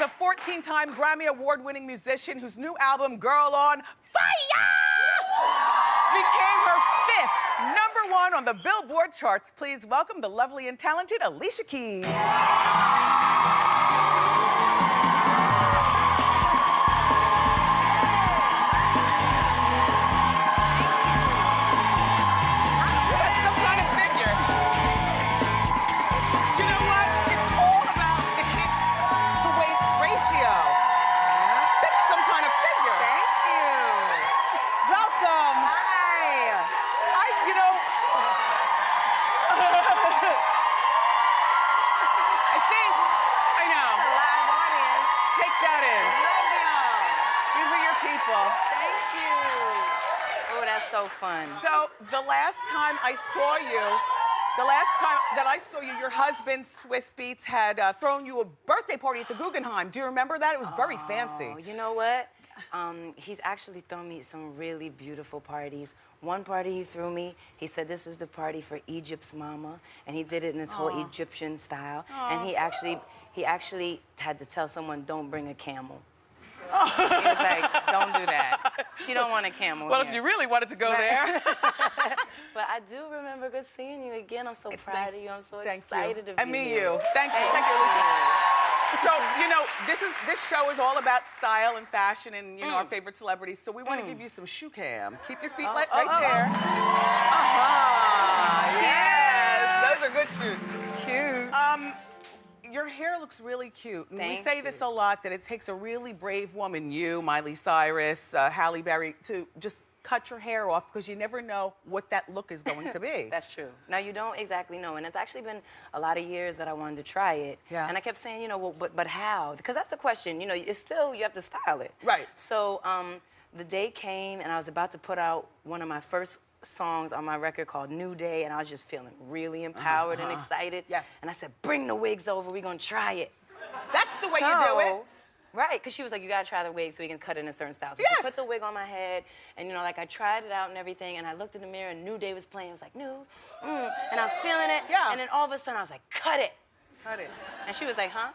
a 14-time Grammy Award-winning musician whose new album, Girl on Fire, became her 5th #1 on the Billboard charts. Please welcome the lovely and talented Alicia Keys. Thank you. Oh, that's so fun. So the last time I saw you, your husband, Swizz Beatz, had thrown you a birthday party at the Guggenheim. Do you remember that? It was very fancy. You know what? He's actually thrown me some really beautiful parties. One party he threw me, he said this was the party for Egypt's mama, and he did it in this whole Egyptian style. And he actually had to tell someone, don't bring a camel. He was like, don't do that. She don't want a camel Well, here. if you really wanted to go there. But I do remember good seeing you again. I'm so proud of you. I'm so excited to be here. And me, you. Thank you. Thank you, Alicia. So, you know, this show is all about style and fashion and, you know, our favorite celebrities. So we want to give you some shoe cam. Keep your feet right there. Yes, those are good shoes. Cute. Your hair looks really cute. And Thank we say this a lot, that it takes a really brave woman, you, Miley Cyrus, Halle Berry, to just cut your hair off because you never know what that look is going to be. That's true. Now, you don't exactly know, and it's actually been a lot of years that I wanted to try it. Yeah. And I kept saying, you know, well, but how? Because that's the question. You know, it's still, you have to style it. Right. So the day came, and I was about to put out one of my first songs on my record called New Day, and I was just feeling really empowered and excited. Yes. And I said, bring the wigs over, we're gonna try it. That's the way you do it. Right, because she was like, you gotta try the wig so we can cut it in a certain style. So she put the wig on my head, and you know, like I tried it out and everything, and I looked in the mirror and New Day was playing. I was like, and I was feeling it. Yeah. And then all of a sudden I was like, cut it. Cut it. And she was like, huh?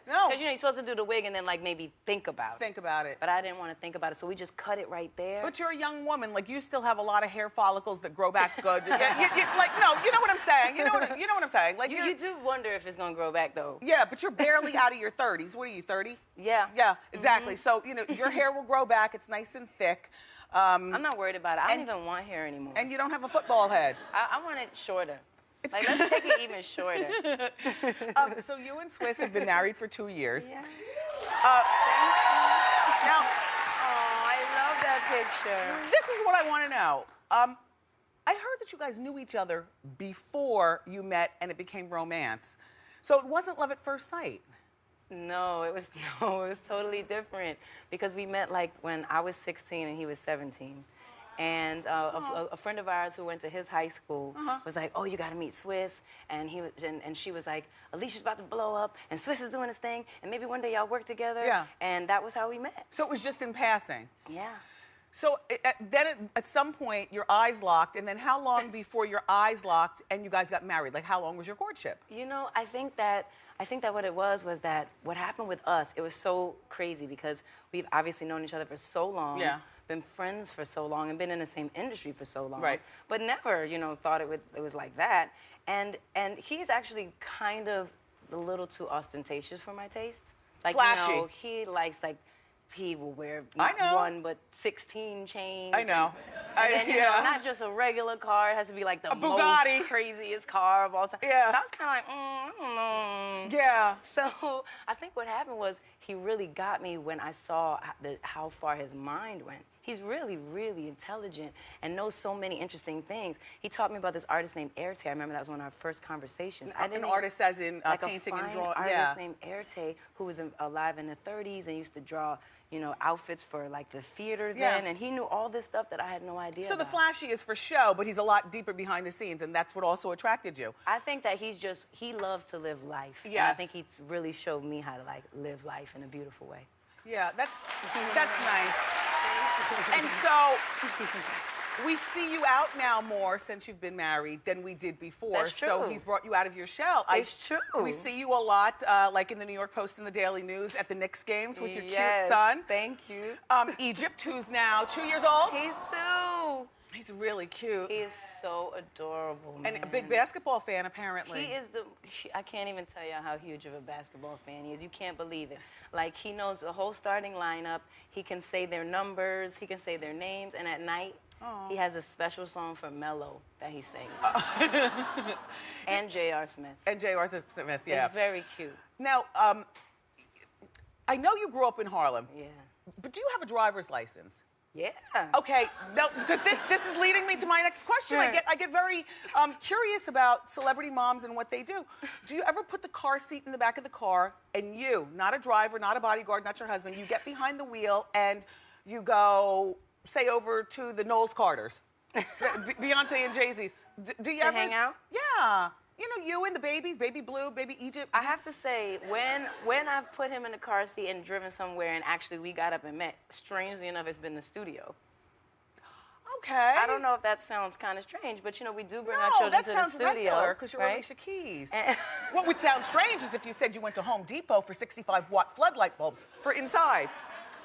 No. Because you know, you're supposed to do the wig and then like maybe think about it. Think about it. But I didn't want to think about it, so we just cut it right there. But you're a young woman, like you still have a lot of hair follicles that grow back good. Like, no, you know what I'm saying. You know what I'm saying. Like You do wonder if it's gonna grow back though. Yeah, but you're barely out of your 30s. What are you, 30? Yeah. Yeah, exactly. So, you know, your hair will grow back. It's nice and thick. I'm not worried about it. I don't even want hair anymore. And you don't have a football head. I want it shorter. Like, let's take it even shorter. So you and Swizz have been married for 2 years. Yeah. Now, I love that picture. this is what I want to know. I heard that you guys knew each other before you met and it became romance. So it wasn't love at first sight. No, it was totally different because we met like when I was 16 and he was 17. And a friend of ours who went to his high school was like, oh, you gotta meet Swizz. And she was like, Alicia's about to blow up, and Swizz is doing his thing, and maybe one day y'all work together. Yeah. And that was how we met. So it was just in passing. Yeah. So then at some point, your eyes locked, and then how long before your eyes locked and you guys got married? Like, how long was your courtship? You know, I think that what it was that what happened with us, it was so crazy because we've obviously known each other for so long. Yeah. Been friends for so long and been in the same industry for so long. Right. But never, you know, thought it was like that. And he's actually kind of a little too ostentatious for my taste. Like, flashy. you know, he likes like, he will wear I know. 1 but 16 chains. I know. And then, you know, not just a regular car. It has to be like the Bugatti. most craziest car of all time. Yeah. So I was kind of like, I don't know. Yeah. So I think what happened was he really got me when I saw how far his mind went. He's really, really intelligent and knows so many interesting things. He taught me about this artist named Erte. I remember that was one of our first conversations. An artist as in like painting and drawing. An artist named Erte who was alive in the 30s and used to draw, you know, outfits for like the theater then. And he knew all this stuff that I had no idea So about. the flashy is for show, but he's a lot deeper behind the scenes, and that's what also attracted you. I think that he loves to live life. Yes. And I think he's really showed me how to like live life in a beautiful way. Yeah, that's nice. And so, We see you out now more since you've been married than we did before. That's true. So he's brought you out of your shell. It's true. We see you a lot, like in the New York Post and the Daily News at the Knicks games with your cute son. Thank you. Egypt, who's now 2 years old. He's 2. He's really cute. He is so adorable, man. And a big basketball fan, apparently. He is I can't even tell you how huge of a basketball fan he is. You can't believe it. Like, he knows the whole starting lineup. He can say their numbers. He can say their names. And at night, he has a special song for Mello that he sings. And J.R. Smith. And J.R. Smith, yeah. It's very cute. Now, I know you grew up in Harlem. Yeah. But do you have a driver's license? Yeah. Okay, no, because this is leading me to my next question. I get very curious about celebrity moms and what they do. Do you ever put the car seat in the back of the car and you, not a driver, not a bodyguard, not your husband, you get behind the wheel and you go, say, over to the Knowles Carters, Beyonce and Jay-Z's. Do you ever hang out? Yeah. You know, you and the babies, baby Blue, baby Egypt. I have to say, when I've put him in the car seat and driven somewhere and actually we got up and met, strangely enough, it's been the studio. Okay. I don't know if that sounds kind of strange, but you know, we do bring our children to the studio. No, that sounds regular, because you're right? Alicia Keys. What would sound strange is if you said you went to Home Depot for 65-watt floodlight bulbs for inside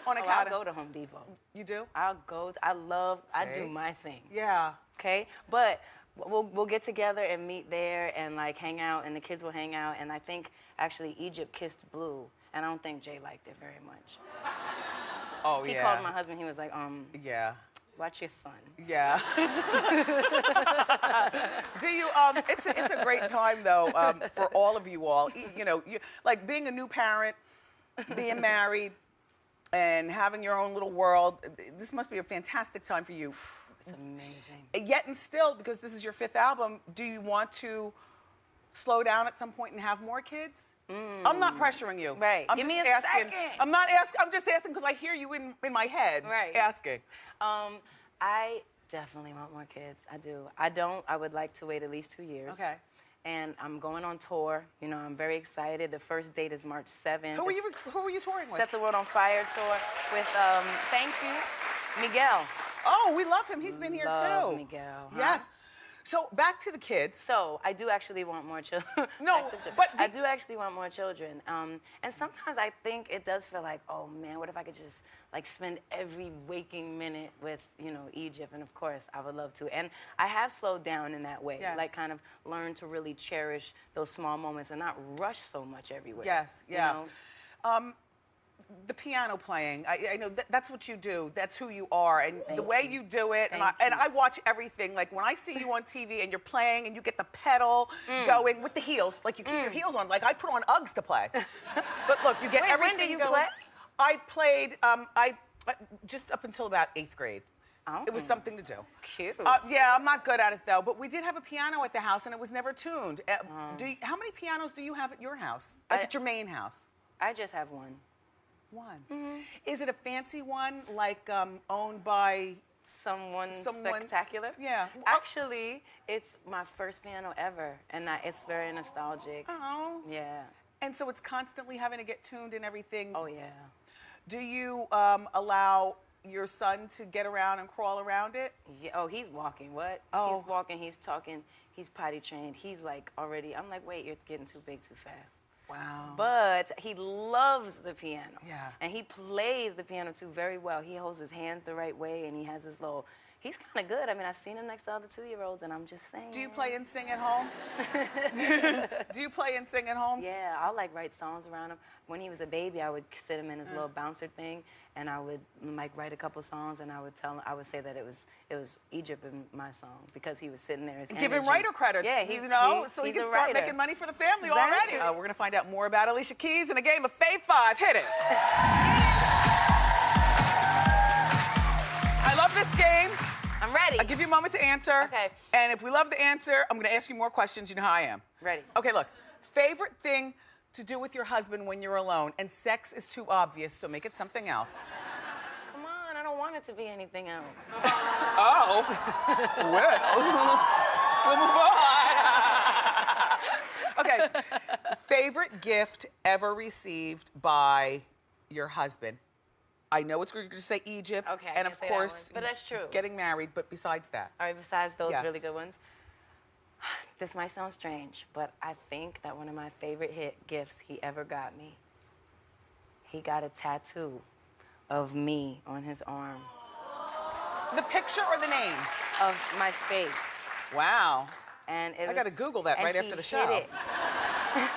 on a I'll go to Home Depot. You do? I'll go. I do my thing. Yeah. Okay? But we'll get together and meet there and like hang out, and the kids will hang out, and I think actually Egypt kissed Blue, and I don't think Jay liked it very much. Oh, He called my husband, he was like, yeah. Watch your son. Yeah. Do you, it's a great time though, for all of you all. You know, like being a new parent, being married, and having your own little world. This must be a fantastic time for you. It's amazing. Yet and still, because this is your 5th album, do you want to slow down at some point and have more kids? I'm not pressuring you. Right. I'm Give just me a asking. second. I'm not asking. I'm just asking because I hear you in my head. Right. Asking. I definitely want more kids. I do. I would like to wait at least 2 years. Okay. And I'm going on tour. You know, I'm very excited. The first date is March 7th. Who are you touring with? Set the World on Fire tour with, thank you, Miguel. Oh, we love him. He's been here Love too. Miguel. Huh? Yes. So back to the kids. So I do actually want more children. No, but I do actually want more children. And sometimes I think it does feel like, oh man, what if I could just like spend every waking minute with, you know, Egypt? And of course, I would love to. And I have slowed down in that way. Yes. Like kind of learned to really cherish those small moments and not rush so much everywhere. Yes, yeah. You know? The piano playing, I know that's what you do. That's who you are, and the way you do it. And I watch everything. Like when I see you on TV and you're playing and you get the pedal going with the heels, like you keep your heels on. Like I put on Uggs to play. But look, you get everything when do you going. play? I played just up until about 8th grade. Oh. It was something to do. Cute. Yeah, I'm not good at it though. But we did have a piano at the house, and it was never tuned. How many pianos do you have at your house? Like at your main house? I just have one. One. Is it a fancy one, like owned by someone spectacular? Yeah. Actually, it's my first piano ever, and it's very nostalgic. Oh. Yeah. And so it's constantly having to get tuned and everything. Oh yeah. Do you allow your son to get around and crawl around it? Yeah. Oh, he's walking. What? Oh. He's walking. He's talking. He's potty trained. He's like already. I'm like, wait, you're getting too big too fast. Wow. But he loves the piano. Yeah. And he plays the piano too very well. He holds his hands the right way, and he has his little. He's kind of good. I mean, I've seen him next to other 2-year-olds, and I'm just saying. Do you play and sing at home? Do you play and sing at home? Yeah, I'll like write songs around him. When he was a baby, I would sit him in his little bouncer thing, and I would like write a couple songs, and I would tell him, I would say that it was Egypt in my song because he was sitting there. Give him writer credits. Yeah, so he can start making money for the family already. We're gonna find out more about Alicia Keys in a game of Fave 5. Hit it. I love this game. I'm ready. I'll give you a moment to answer. Okay. And if we love the answer, I'm going to ask you more questions. You know how I am. Ready. Okay, look. Favorite thing to do with your husband when you're alone? And sex is too obvious, so make it something else. Come on, I don't want it to be anything else. Oh. Well. Okay. Favorite gift ever received by your husband? I know it's going to say Egypt. Okay, I and can of say that course, one, but that's true. Getting married. But besides that, All right, besides those Yeah. really good ones, this might sound strange, but I think that one of my favorite gifts he ever got me, he got a tattoo of me on his arm. the picture or the name? Of my face. Wow. And it I gotta was, Google that and right he after the hid show. it.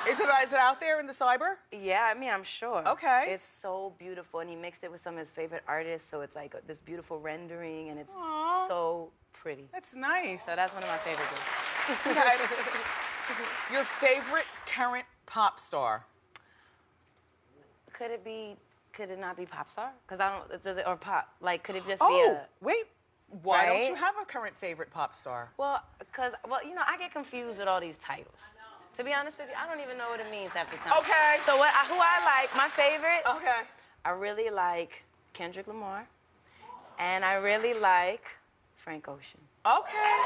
Is it out there in the cyber? Yeah, I mean, I'm sure. Okay. It's so beautiful, and he mixed it with some of his favorite artists, so it's like this beautiful rendering, and it's Aw. so pretty. That's nice. So that's one of my favorite gifts. Okay. Your favorite current pop star? Could it not be pop star? Because I don't, does it, or pop? Like, could it just Oh, be a, wait. Why don't Right? you have a current favorite pop star? well, you know, I get confused with all these titles. To be honest with you, I don't even know what it means half the time. Okay. So who I like, my favorite, Okay. I really like Kendrick Lamar, and I really like Frank Ocean. Okay.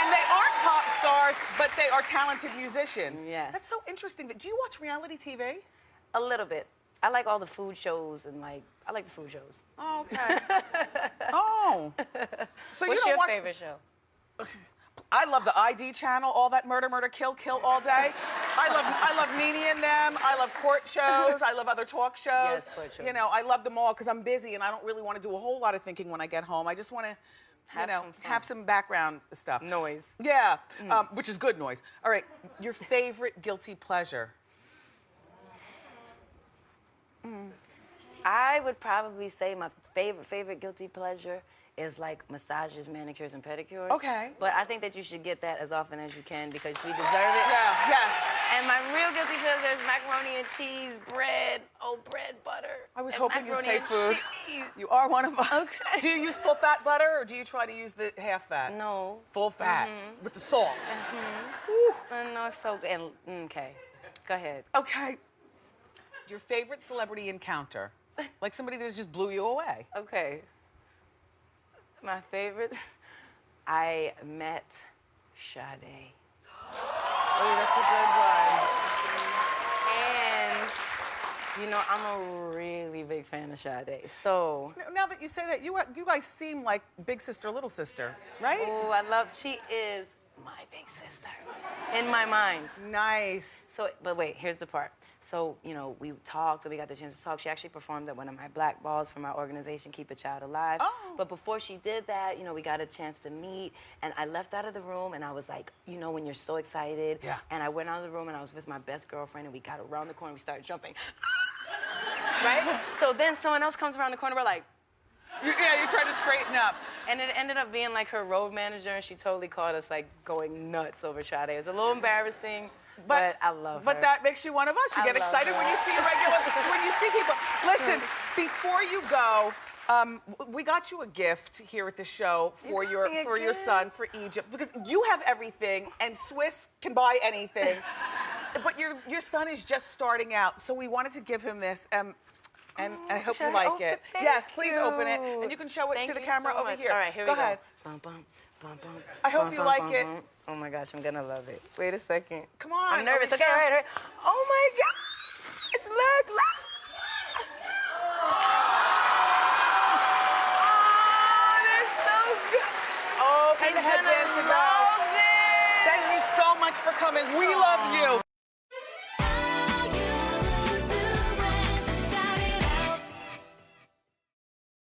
And they aren't pop stars, but they are talented musicians. Yes. That's so interesting. Do you watch reality TV? A little bit. I like all the food shows and I like the food shows. Oh, okay. Oh. So What's you your don't watch... favorite show? I love the ID channel, all that murder, kill all day. I love Nene and them. I love court shows. I love other talk shows. Yes, court shows. You know, I love them all because I'm busy and I don't really want to do a whole lot of thinking when I get home. I just want to, have some background stuff. Noise. Yeah, which is good noise. All right, your favorite guilty pleasure? I would probably say my favorite guilty pleasure is like massages, manicures, and pedicures. Okay. But I think that you should get that as often as you can because you deserve it. Yeah, yes. And my real guilty pleasure is macaroni and cheese, bread, bread, butter. I was and hoping you'd say macaroni and food. cheese. You are one of us. Okay. Do you use full fat butter or do you try to use the half fat? No. Full fat with the salt. No, it's so good. And, okay. Go ahead. Okay. Your favorite celebrity encounter? Like somebody that just blew you away. Okay. My favorite, I met Sade. Oh, that's a good one. And, you know, I'm a really big fan of Sade. So, Now that you say that, you guys seem like big sister, little sister, right? oh, she is my big sister in my mind. Nice. So, but wait, here's the part. So, you know, we talked and we got the chance to talk. She actually performed at one of my black balls for my organization, Keep a Child Alive. Oh. But before she did that, you know, we got a chance to meet. And I left out of the room and I was like, you know, when you're so excited. Yeah. And I went out of the room and I was with my best girlfriend and we got around the corner and we started jumping. Right? So then someone else comes around the corner, we're like, Yeah, you tried to straighten up. and it ended up being like her road manager, and she totally caught us like going nuts over Sade. It was a little embarrassing, but I love her. But that makes you one of us. You I get love excited her. when you see when you see people. Listen, before you go, we got you a gift here at the show for You got me a your gift? son for Egypt because you have everything and Swizz can buy anything. But your son is just starting out, so we wanted to give him this. And I hope Should you I like open it. it? Yes, Thank please you. open it. And you can show it Thank to the you camera so over much. here. All right, here Go we ahead. go. Bum, bum, bum, bum. I hope Bum, you bum, like bum, it. bum. Oh my gosh, I'm gonna love it. Wait a second. Come on. I'm nervous. Okay, Alicia. all right. Oh my gosh, look. Oh, they're so good. Oh, He's and the headband to gonna go. love this. Thank you so much for coming. We love you.